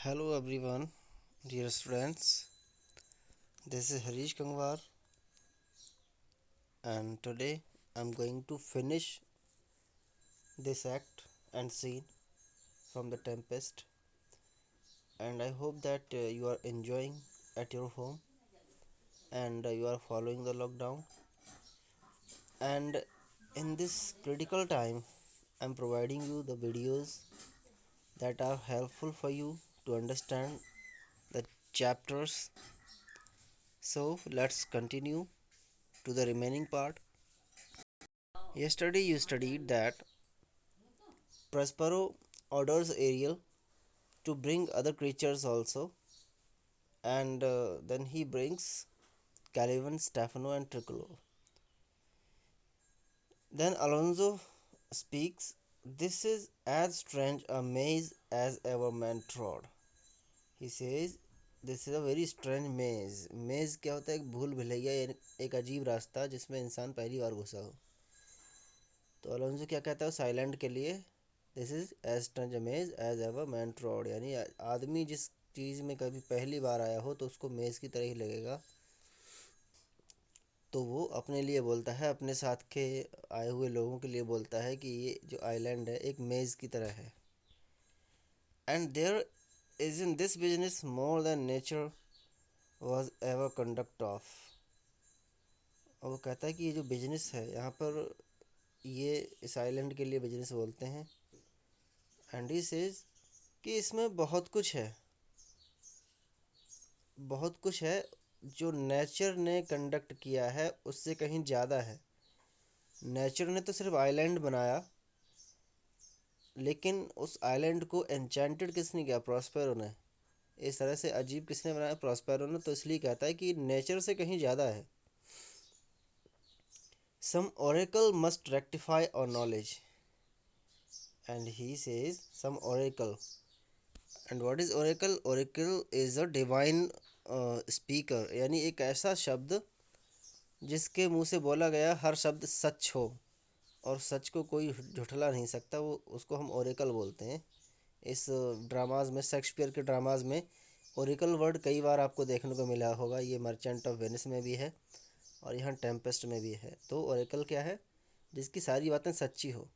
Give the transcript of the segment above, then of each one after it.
Hello everyone, dear friends. This is Harish Kangwar, and today I'm going to finish this act and scene from The Tempest. And I hope that you are enjoying at your home and you are following the lockdown. And in this critical time, I'm providing you the videos that are helpful for you to understand the chapters. So let's continue to the remaining part. Yesterday you studied that Prospero orders Ariel to bring other creatures also, and then he brings Caliban, Stefano, and Tricolor. Then Alonso speaks, "This is as strange a maze as ever man trod." He says, "This is a very strange maze." मेज क्या होता है? एक भूल भुलैया, एक अजीब रास्ता जिसमें इंसान पहली बार घुसा हो। तो अलोंसो क्या कहता है उस आइलैंड के लिए? दिस इज एज स्ट्रेंज अ मेज एज एवर मैन ट्रॉड, यानी आदमी जिस चीज़ में कभी पहली बार आया हो तो उसको मेज़ की तरह ही लगेगा। तो वो अपने लिए बोलता है, अपने साथ के आए हुए लोगों के लिए बोलता है कि ये जो आइलैंड है एक मेज़ की तरह है। And there is in this business more than nature was ever conduct of. और वो कहता है कि ये जो बिजनेस है यहाँ पर, ये इस आइलैंड के लिए बिजनेस बोलते हैं। एंड ही सेज कि इसमें बहुत कुछ है, बहुत कुछ है जो नेचर ने कंडक्ट किया है उससे कहीं ज़्यादा है। नेचर ने तो सिर्फ आइलैंड बनाया, लेकिन उस आइलैंड को एन्चेंटेड किसने किया? प्रॉस्पेरो ने। इस तरह से अजीब किसने बनाया? प्रॉस्पेरो ने। तो इसलिए कहता है कि नेचर से कहीं ज़्यादा है। Some oracle must rectify our knowledge, and he says some oracle. And what is oracle? Oracle is a divine speaker, यानी एक ऐसा शब्द जिसके मुंह से बोला गया हर शब्द सच हो और सच को कोई झुठला नहीं सकता, वो उसको हम ओरेकल बोलते हैं। इस ड्रामाज में, शेक्सपियर के ड्रामाज में ओरेकल वर्ड कई बार आपको देखने को मिला होगा। ये मर्चेंट ऑफ वेनिस में भी है और यहाँ टेम्पेस्ट में भी है। तो ओरेकल क्या है? जिसकी सारी बातें सच्ची हो।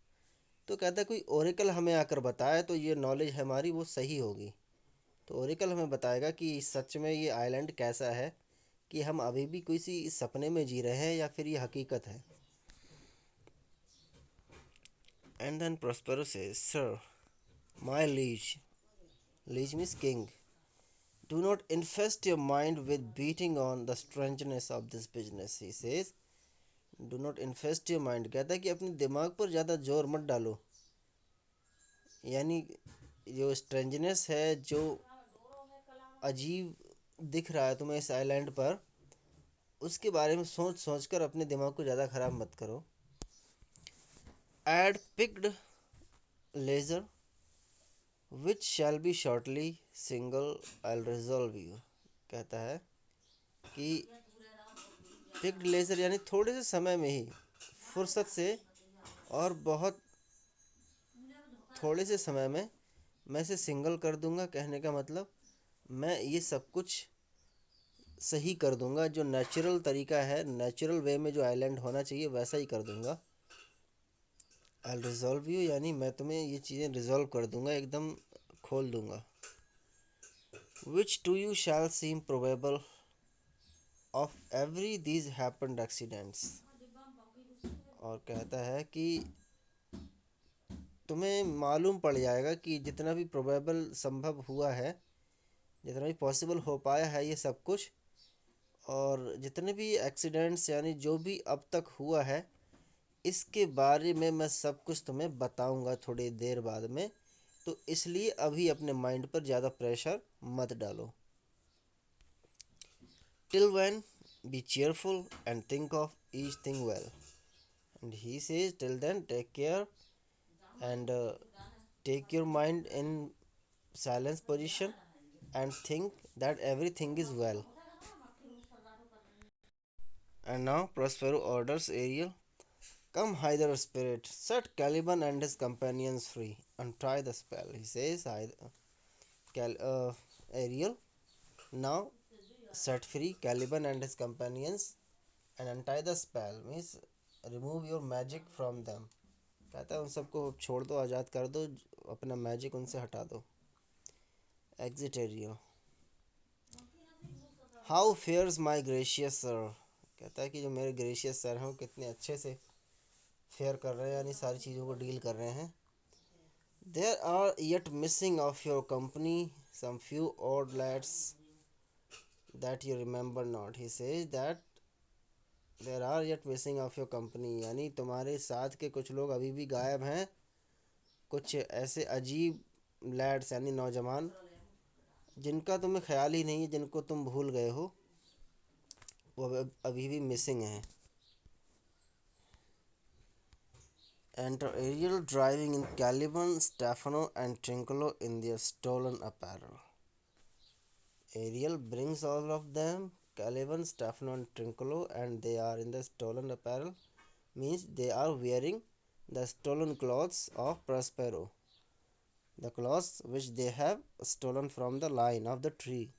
तो कहता है कोई ओरेकल हमें आकर बताए तो ये नॉलेज हमारी वो सही होगी। तो ओरेकल हमें बताएगा कि सच में ये आइलैंड कैसा है, कि हम अभी भी किसी सपने में जी रहे हैं या फिर ये हकीकत है। And then Prospero says, "Sir, my liege, liege means king, do not infest your mind with beating on the strangeness of this business." He says, "Do not infest your mind." कहता है कि अपने दिमाग पर ज़्यादा जोर मत डालो, यानी जो स्ट्रेंजनेस है, जो अजीब दिख रहा है तुम्हें इस आइलैंड पर, उसके बारे में सोच सोच कर अपने दिमाग को ज़्यादा ख़राब मत करो। Add picked laser which shall be shortly single I'll resolve you। कहता है कि पिक्ड लेजर यानी थोड़े से समय में ही, फुर्सत से, और बहुत थोड़े से समय में मैं इसे सिंगल कर दूंगा। कहने का मतलब मैं ये सब कुछ सही कर दूंगा, जो नेचुरल तरीका है, नेचुरल वे में जो आइलैंड होना चाहिए वैसा ही कर दूंगा। आई रिजॉल्व यू, यानी मैं तुम्हें ये चीज़ें रिजॉल्व कर दूंगा, एकदम खोल दूंगा। Which to you shall seem probable of every these happened accidents. और कहता है कि तुम्हें मालूम पड़ जाएगा कि जितना भी प्रोबेबल, संभव हुआ है, जितना भी पॉसिबल हो पाया है ये सब कुछ, और जितने भी एक्सीडेंट्स यानी जो भी अब तक हुआ है, इसके बारे में मैं सब कुछ तुम्हें बताऊंगा थोड़ी देर बाद में। तो इसलिए अभी अपने माइंड पर ज़्यादा प्रेशर मत डालो। Till when be cheerful and think of each thing well. And he says till then take care and take your mind in silence position and think that everything is well. And now Prospero orders Ariel, "Come hither, spirit, set Caliban and his companions free and try the spell." He says, Ariel. Now set free Caliban and his companions and untie the spell, means remove your magic from them. कहता है उन सबको छोड़ दो, आज़ाद कर दो, अपना magic उनसे हटा दो. Exit Ariel. How fares my gracious sir. कहता है कि जो मेरे ग्रेशियस सर हैं वो कितने अच्छे से फेयर कर रहे हैं, यानी सारी चीज़ों को डील कर रहे हैं. There are yet missing of your company some few odd lads that you remember not. He says that there are yet missing of your company, यानी तुम्हारे साथ के कुछ लोग अभी भी गायब हैं. कुछ ऐसे अजीब लैड्स यानी नौजवान जिनका तुम्हें ख्याल ही नहीं है, जिनको तुम भूल गए हो, वो अभी भी मिसिंग हैं. Enter Ariel driving in Caliban, Stefano and Trinculo in their stolen apparel. Ariel brings all of them, Caliban, Stefano and Trinculo, and they are in the stolen apparel, means they are wearing the stolen clothes of Prospero, the clothes which they have stolen from the line of the tree.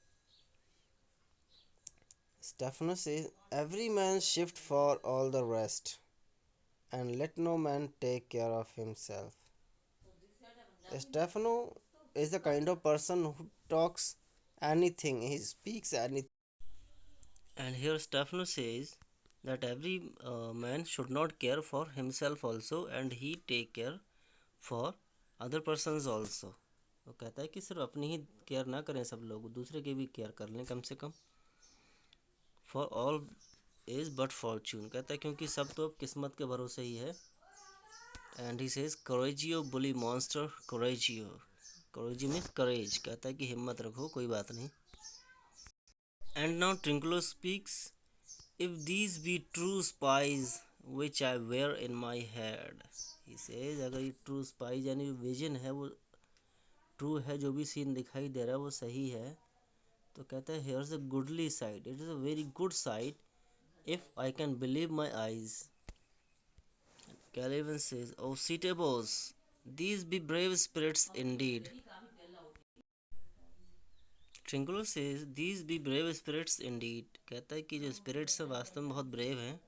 Stefano says, every man shift for all the rest, and let no man take care of himself. Stefano is the kind of person who talks anything, he speaks anything. And here Stefano says that every man should not care for himself also, and he take care for other persons also. वो कहता है कि सिर्फ अपनी ही care ना करें सब लोग, दूसरे की भी केयर कर लें कम से कम. For all is but fortune. कहता है क्योंकि सब तो अब किस्मत के भरोसे ही है. And he says coragio bully monster coragio. Coragio means courage. कहता है कि हिम्मत रखो, कोई बात नहीं. And now Trinculo speaks. If these be true spies which I wear in my head, he says, अगर ये true spies यानी विजन है वो ट्रू है, जो भी सीन दिखाई दे रहा है वो सही है, तो कहता है here's a goodly sight, it is a very good sight if I can believe my eyes. Caliban says, oh Cetebos, these be brave spirits indeed. Trinculo says, these be brave spirits indeed. कहता है कि जो spirits हैं वास्तव में बहुत brave हैं.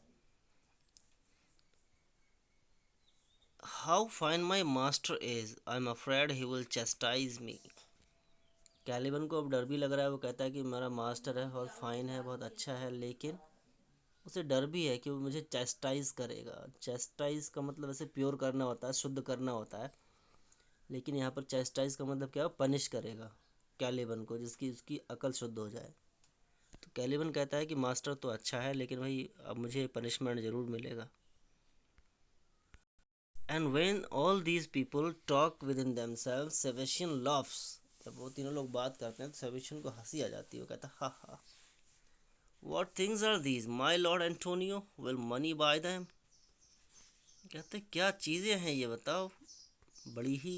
How fine my master is, I am afraid he will chastise me. Caliban को अब डर भी लग रहा है. वो कहता है कि मेरा मास्टर है, बहुत फाइन है, बहुत अच्छा है, लेकिन उसे डर भी है कि वो मुझे चेस्टाइज करेगा. चेस्टाइज का मतलब ऐसे प्योर करना होता है, शुद्ध करना होता है, लेकिन यहाँ पर चेस्टाइज का मतलब क्या है, पनिश करेगा कैलिबन को, जिसकी उसकी अकल शुद्ध हो जाए. तो कैलिबन कहता है कि मास्टर तो अच्छा है, लेकिन भाई अब मुझे पनिशमेंट ज़रूर मिलेगा. And when all these people talk within themselves, Sebastian laughs. जब वो तीनों लोग बात करते हैं तो सेबेस्टियन को हंसी आ जाती है. वो कहता है हा हा. What things are these, my lord Antonio? Will money buy them? कहते हैं क्या चीज़ें हैं ये बताओ. बड़ी ही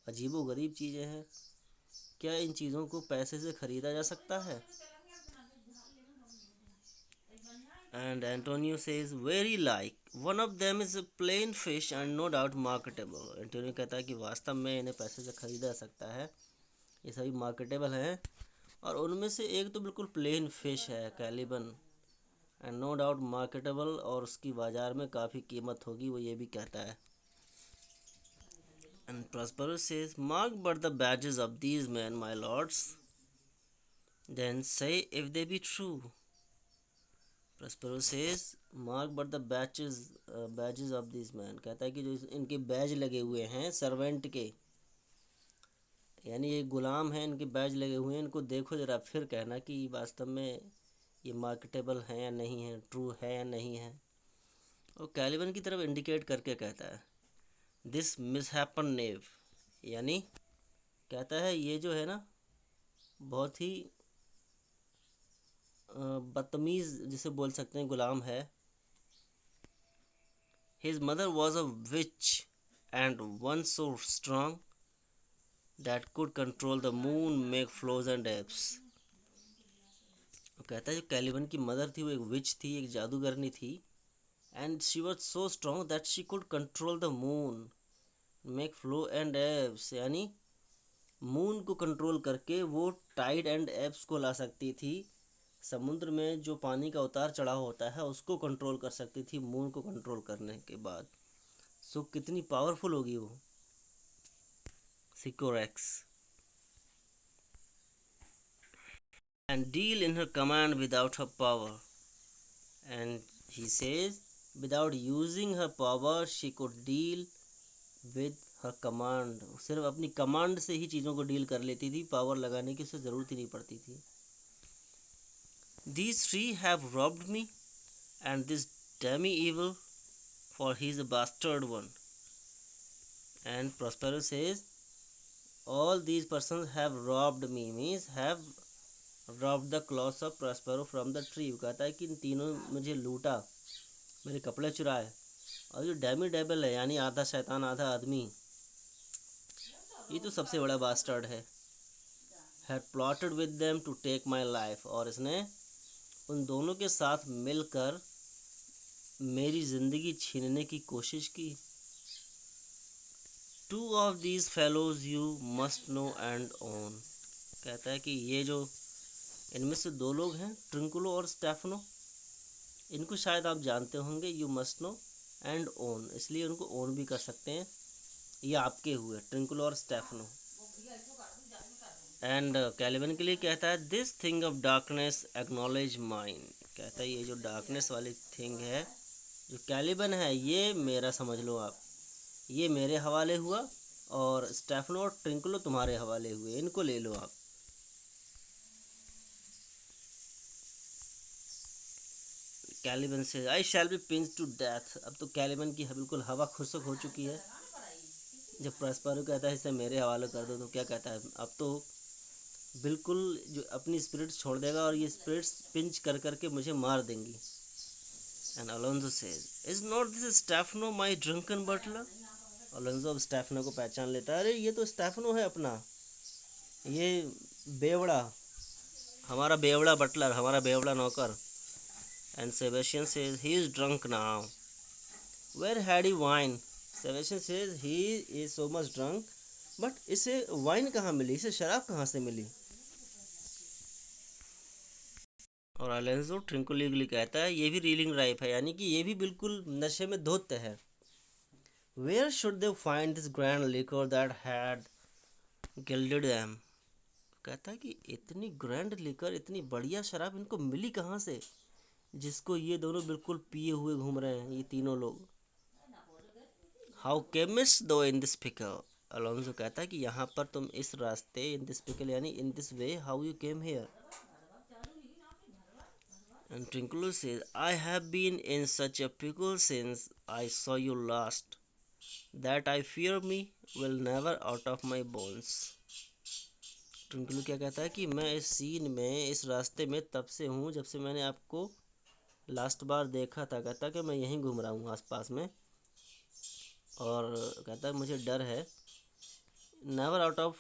अजीबो गरीब चीज़ें हैं. क्या इन चीज़ों को पैसे से ख़रीदा जा सकता है? And Antonio says, very like. One of them is a plain fish and no doubt marketable. Antonio कहता है कि वास्तव में इन्हें पैसे से ख़रीदा जा सकता है, ये सभी मार्केटेबल हैं, और उनमें से एक तो बिल्कुल प्लेन फिश है Caliban, and no doubt marketable, और उसकी बाज़ार में काफ़ी कीमत होगी, वो ये भी कहता है. And Prospero says, mark but the badges of these men my lords, then say if they be true. Prospero says, mark but the badges of this man. कहता है कि जो इनके बैज लगे हुए हैं सर्वेंट के, यानी ये गुलाम हैं, इनके बैज लगे हुए हैं, इनको देखो ज़रा, फिर कहना कि वास्तव में ये मार्केटेबल हैं या नहीं हैं, ट्रू है या नहीं है. और कैलिबन की तरफ इंडिकेट करके कहता है, दिस मिसहैपन नेव, यानी कहता है ये जो है ना बहुत ही बदतमीज़ जिसे बोल सकते हैं गुलाम है. His mother was a which and one so strong that could control the moon, make flows and ebbs. कहता है जो कैलिबन की मदर थी वो एक विच थी, एक जादूगरनी थी, and she was so strong that she could control the moon, make flow and abs, यानी मून को कंट्रोल करके वो टाइड एंड एब्स को ला सकती थी। समुद्र में जो पानी का उतार चढ़ाव होता है उसको कंट्रोल कर सकती थी मून को कंट्रोल करने के बाद। सो कितनी पावरफुल होगी वो सिकोरेक्स। And deal in her command without her power. And he says, without using her power, she could deal with her command. सिर्फ अपनी कमांड से ही चीज़ों को डील कर लेती थी, पावर लगाने की उसे ज़रूरत ही नहीं पड़ती थी। These three have robbed me, and this demi-evil, for he is a bastard one. And Prospero says, all these persons have robbed me, means have robbed the clothes of Prospero from the tree. कहता है कि इन तीनों मुझे लूटा, मेरे कपड़े चुराए। और जो डैमी डेबल है यानी आधा शैतान आधा आदमी, ये तो सबसे बड़ा बास्टर्ड है। Had plotted with them to take my life, और इसने उन दोनों के साथ मिलकर मेरी ज़िंदगी छीनने की कोशिश की। Two of these fellows you must know and own. कहता है कि ये जो इनमें से दो लोग हैं, ट्रिंकुलो और स्टेफनो, इनको शायद आप जानते होंगे। You must know and own, इसलिए उनको ओन भी कर सकते हैं, ये आपके हुए ट्रिंकुलो और स्टेफनो। एंड कैलिबन के लिए कहता है, this thing of darkness acknowledge mine. कहता है ये जो डार्कनेस वाली थिंग है, जो कैलिबन है, ये मेरा समझ लो आप, ये मेरे हवाले हुआ, और स्टेफनो और ट्रिंकुलो तुम्हारे हवाले हुए, इनको ले लो आप। कैलिबन से I shall be pinch to death. अब तो कैलिबन की बिल्कुल हवा खुशक हो चुकी है। जब प्रस्पेरो कहता है इसे मेरे हवाले कर दो, तो क्या कहता है, अब तो बिल्कुल जो अपनी स्पिरिट छोड़ देगा और ये स्पिरिट्स पिंच कर करके मुझे मार देंगी। And Alonso says, is not this Stephano my drunken butler. Alonso अब स्टेफनो को पहचान लेता है, अरे ये तो स्टेफनो है अपना, ये बेवड़ा, हमारा बेवड़ा बटलर, हमारा बेवड़ा नौकर। And Sebastian says, he is drunk now, where had he wine. Sebastian says, he is so much drunk, but इसे वाइन कहाँ मिली, इसे शराब कहाँ से मिली। और अलेंजो ट्रिंकुलिगली कहता है, ये भी रीलिंग राइप है, यानी कि ये भी बिल्कुल नशे में धुत है। Where should they find this grand liquor that had gilded them. कहता है कि इतनी ग्रैंड लिकर, इतनी बढ़िया शराब इनको मिली कहाँ से, जिसको ये दोनों बिल्कुल पिए हुए घूम रहे हैं, ये तीनों लोग। हाउ केमिस्ट दो इन दिस पिकल। अलोंजो कहता है कि यहाँ पर तुम इस रास्ते, इन दिस पिकल यानी in this way, how you came here. And Twinkle says, I have been in such a pickle since I saw you last, that I fear me will never out of my bones. ट्विंकलू क्या कहता है कि मैं इस scene में, इस रास्ते में तब से हूँ जब से मैंने आपको लास्ट बार देखा था। कहता कि मैं यहीं घूम रहा हूँ आसपास में, और कहता है मुझे डर है, never out of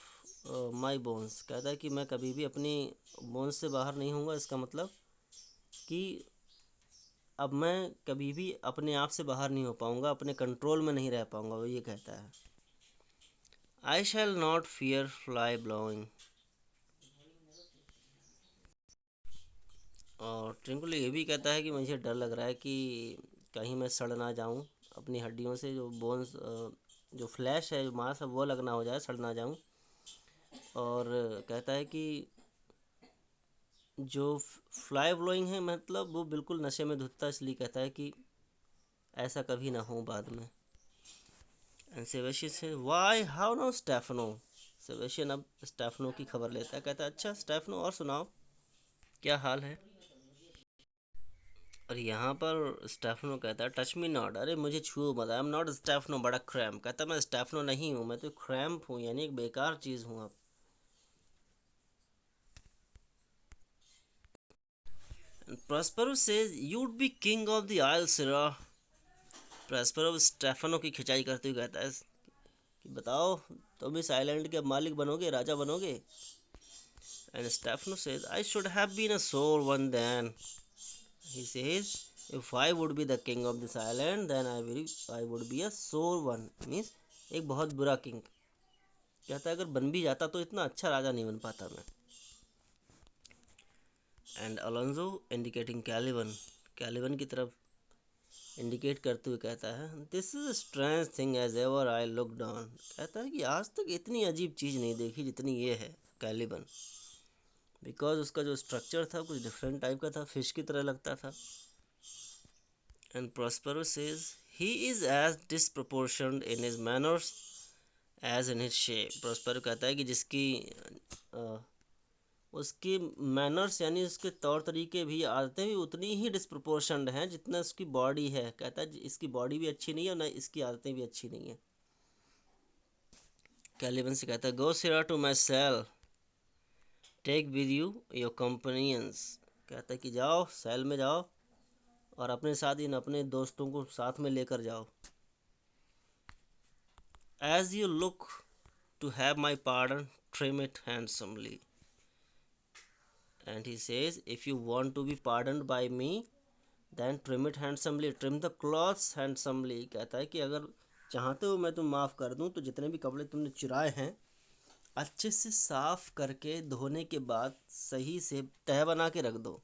my bones. कहता है कि मैं कभी भी अपनी बोन्स से बाहर नहीं हूँगा। इसका मतलब कि अब मैं कभी भी अपने आप से बाहर नहीं हो पाऊँगा, अपने कंट्रोल में नहीं रह पाऊँगा, वो ये कहता है। I shall not fear fly blowing. और ट्रिंकुल ये भी कहता है कि मुझे डर लग रहा है कि कहीं मैं सड़ ना जाऊँ, अपनी हड्डियों से जो बोन्स, जो फ्लैश है, जो मांस है, वो अलग ना हो जाए, सड़ ना जाऊँ। और कहता है कि जो फ्लाई ब्लोइंग है, मतलब वो बिल्कुल नशे में धुतता, इसलिए कहता है कि ऐसा कभी ना हो बाद में। And Sebastian says, why how now Stephano. Sebastian अब स्टेफनो की खबर लेता है, कहता है अच्छा स्टेफनो, और सुनाओ क्या हाल है। और यहाँ पर स्टेफनो कहता है, टच मी नॉट, अरे मुझे छुओ मत, आई एम नॉट स्टेफनो, बड़ा क्रैम्प। कहता मैं स्टेफनो नहीं हूँ, मैं तो क्रैम्प हूँ, यानी एक बेकार चीज़ हूँ। अब Prospero says, you'd be king of the isle sirrah. Prospero Stefano की खिंचाई करते हुए कहता है कि बताओ तुम इस आइलैंड के मालिक बनोगे, राजा बनोगे। And Stephano says, I should have been a sore one then. He says, if I would be the king of this island, then I would be a sore one, means एक बहुत बुरा king, कहता है अगर बन भी जाता तो इतना अच्छा राजा नहीं बन पाता मैं। And Alonso indicating Caliban, Caliban की तरफ इंडिकेट करते हुए कहता है this is strange thing as ever I look down. कहता है कि आज तक इतनी अजीब चीज़ नहीं देखी जितनी ये है कैलिवन, बिकॉज उसका जो स्ट्रक्चर था कुछ डिफरेंट टाइप का था, फिश की तरह लगता था। And Prospero says he is as disproportioned in his manners as in his shape. Prospero कहता है कि जिसकी उसके मैनर्स यानी उसके तौर तरीके भी, आदतें भी उतनी ही डिस्प्रपोर्शनड हैं जितना उसकी बॉडी है। कहता है इसकी बॉडी भी अच्छी नहीं है और ना इसकी आदतें भी अच्छी नहीं है। कैलिवन से कहता है go sirrah to my cell take with you your companions. कहता है कि जाओ सेल में जाओ और अपने साथ इन अपने दोस्तों को साथ में लेकर जाओ। As you look to have my pardon trim it handsomely. And he says if you want to be pardoned by me then trim it handsomely, trim the clothes handsomely। कहता है कि अगर चाहते हो मैं तुम माफ़ कर दूं तो जितने भी कपड़े तुमने चुराए हैं अच्छे से साफ करके धोने के बाद सही से तह बना के रख दो।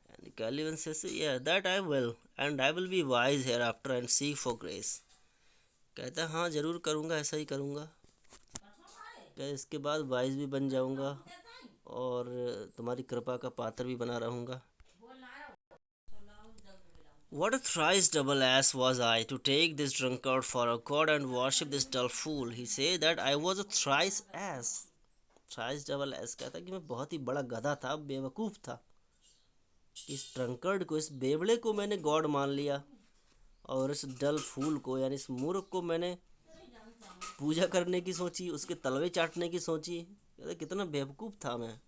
And Caliban says yeah that I will and I will be wise hereafter and seek for grace। कहता है हाँ ज़रूर करूँगा, ऐसा ही करूँगा, इसके बाद वाइज भी बन जाऊँगा और तुम्हारी कृपा का पात्र भी बना रहूँगा। What a thrice double ass was I to take this drunkard for a god and worship this dull fool। He said that I was a thrice ass। thrice double ass कहता कि मैं बहुत ही बड़ा गधा था, बेवकूफ़ था। इस ड्रंकर्ड को, इस बेवड़े को मैंने गॉड मान लिया और इस डल फूल को यानी इस मूर्ख को मैंने पूजा करने की सोची, उसके तलवे चाटने की सोची। कहता कितना बेवकूफ़ था मैं।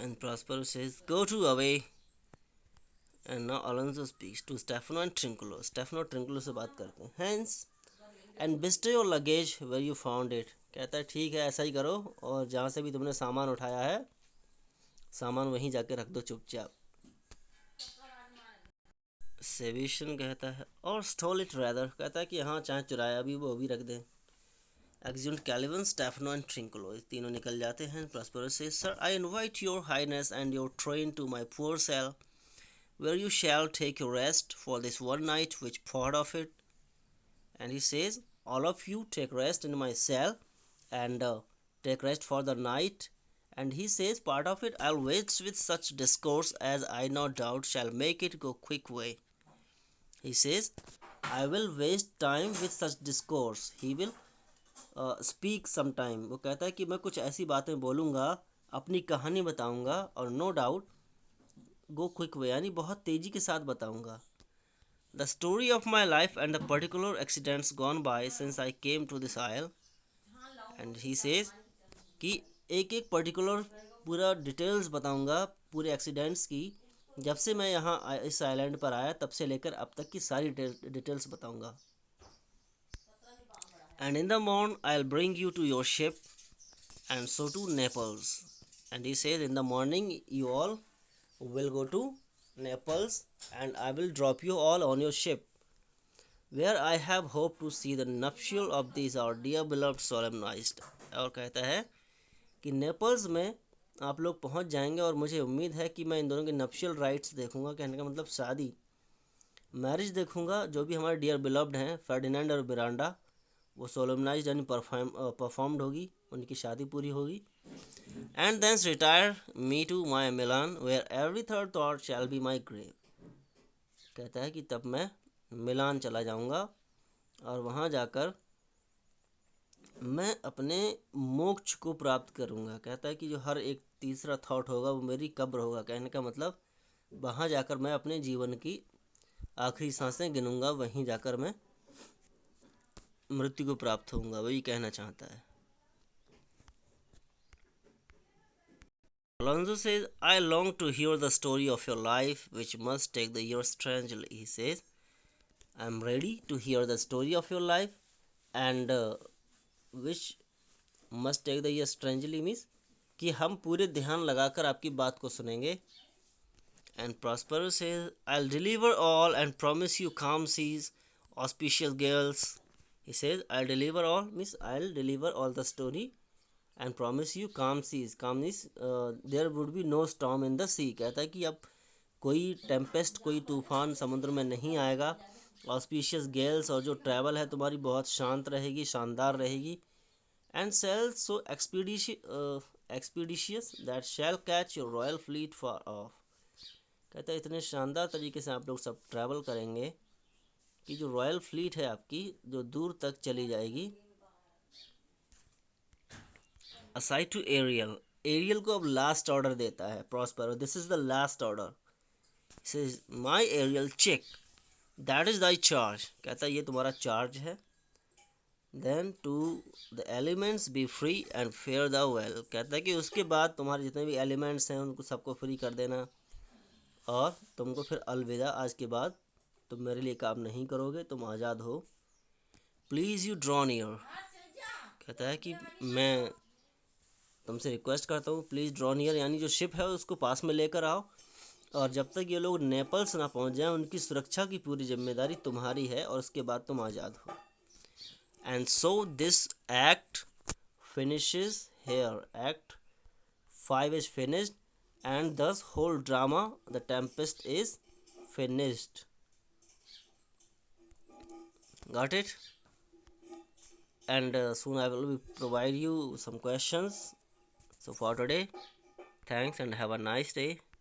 And Prospero says go to away। And now Alonso speaks to Stefano and Trinculo। Stefano और Trinculo से बात करते हैं। Hence and bestow your luggage where you found it। कहता है ठीक है ऐसा ही करो और जहाँ से भी तुमने सामान उठाया है सामान वहीं जाके रख दो चुपचाप। सेविशन कहता है और stole it rather। कहता है कि हाँ चाहे चुराया भी वो भी रख दें। Exeunt Caliban, Stefano and Trinculo, तीनों निकल जाते हैं। Prospero says sir I invite your highness and your train to my poor cell where you shall take your rest for this one night which part of it। And he says all of you take rest in my cell and take rest for the night। And he says part of it I'll waste with such discourse as I no doubt shall make it go quick way। He says I will waste time with such discourse, he will speak sometime। वो कहता है कि मैं कुछ ऐसी बातें बोलूँगा, अपनी कहानी बताऊँगा और no doubt go quick way यानी बहुत तेज़ी के साथ बताऊँगा। The story of my life and the particular accidents gone by since I came to this isle. एंड ही सेज कि एक एक पर्टिकुलर पूरा डिटेल्स बताऊँगा पूरे एक्सीडेंट्स की, जब से मैं यहाँ इस आइलैंड पर आया तब से लेकर अब तक की सारी डिटेल्स बताऊँगा। And in the morn I'll bring you to your ship and so to Naples। And he says in the morning you all will go to Naples and I will drop you all on your ship where I have hoped to see the nuptial of these our dear beloved solemnized। और कहता है कि Naples में आप लोग पहुंच जाएंगे और मुझे उम्मीद है कि मैं इन दोनों के नप्शियल राइट्स देखूंगा। कहने का मतलब शादी, मैरिज देखूंगा जो भी हमारे डियर बिलव्ड हैं फर्डिनेंड और मिरांडा, वो सोलमनाइज यानी परफॉर्म्ड होगी, उनकी शादी पूरी होगी। And thence retire me to my Milan where every third thought shall be my grave. कहता है कि तब मैं मिलान चला जाऊंगा और वहाँ जाकर मैं अपने मोक्ष को प्राप्त करूंगा। कहता है कि जो हर एक तीसरा थॉट होगा वो मेरी कब्र होगा। कहने का मतलब वहाँ जाकर मैं अपने जीवन की आखिरी सांसें गिनूंगा, वहीं जाकर मैं मृत्यु को प्राप्त होऊंगा, वही कहना चाहता है। Alonso says, I long to hear the story of your life, which must take the year strangely। He says, I am ready to hear the story of your life, and which must take the year strangely means कि हम पूरे ध्यान लगाकर आपकी बात को सुनेंगे। And Prospero says, I'll deliver all and promise you calm seas, auspicious gales। He says, I'll deliver all, means I'll deliver all the story and promise you calm seas. Calm means there would be no storm in the sea. कहता है कि अब कोई Tempest, कोई तूफान समुद्र में नहीं आएगा. ऑस्पिशियस गेल्स, और जो ट्रैवल है तुम्हारी बहुत शांत रहेगी, शानदार रहेगी. And sail so expeditious that shall catch your royal fleet far off. कहता है इतने शानदार तरीके से आप लोग सब ट्रैवल करेंगे कि जो रॉयल फ्लीट है आपकी, जो दूर तक चली जाएगी. असाइड टू एरियल, एरियल को अब लास्ट ऑर्डर देता है Prospero. This is the last order. Says my Ariel chick that is thy charge. कहता है ये तुम्हारा चार्ज है. Then to the elements be free and fare the well. कहता है कि उसके बाद तुम्हारे जितने भी एलिमेंट्स हैं उनको सबको फ्री कर देना और तुमको फिर अलविदा. आज के बाद तुम मेरे लिए काम नहीं करोगे, तुम आज़ाद हो. Please you draw near. कहता है कि मैं तुमसे रिक्वेस्ट करता हूँ, प्लीज़ ड्रॉ नियर, यानी जो शिप है उसको पास में लेकर आओ. और जब तक ये लोग नेपल्स ना पहुँच जाएं उनकी सुरक्षा की पूरी जिम्मेदारी तुम्हारी है और उसके बाद तुम आज़ाद हो. And so this act finishes here. Act 5 is finished and thus whole drama The Tempest is finished. Got it? And soon I will provide you some questions. So for today, thanks and have a nice day.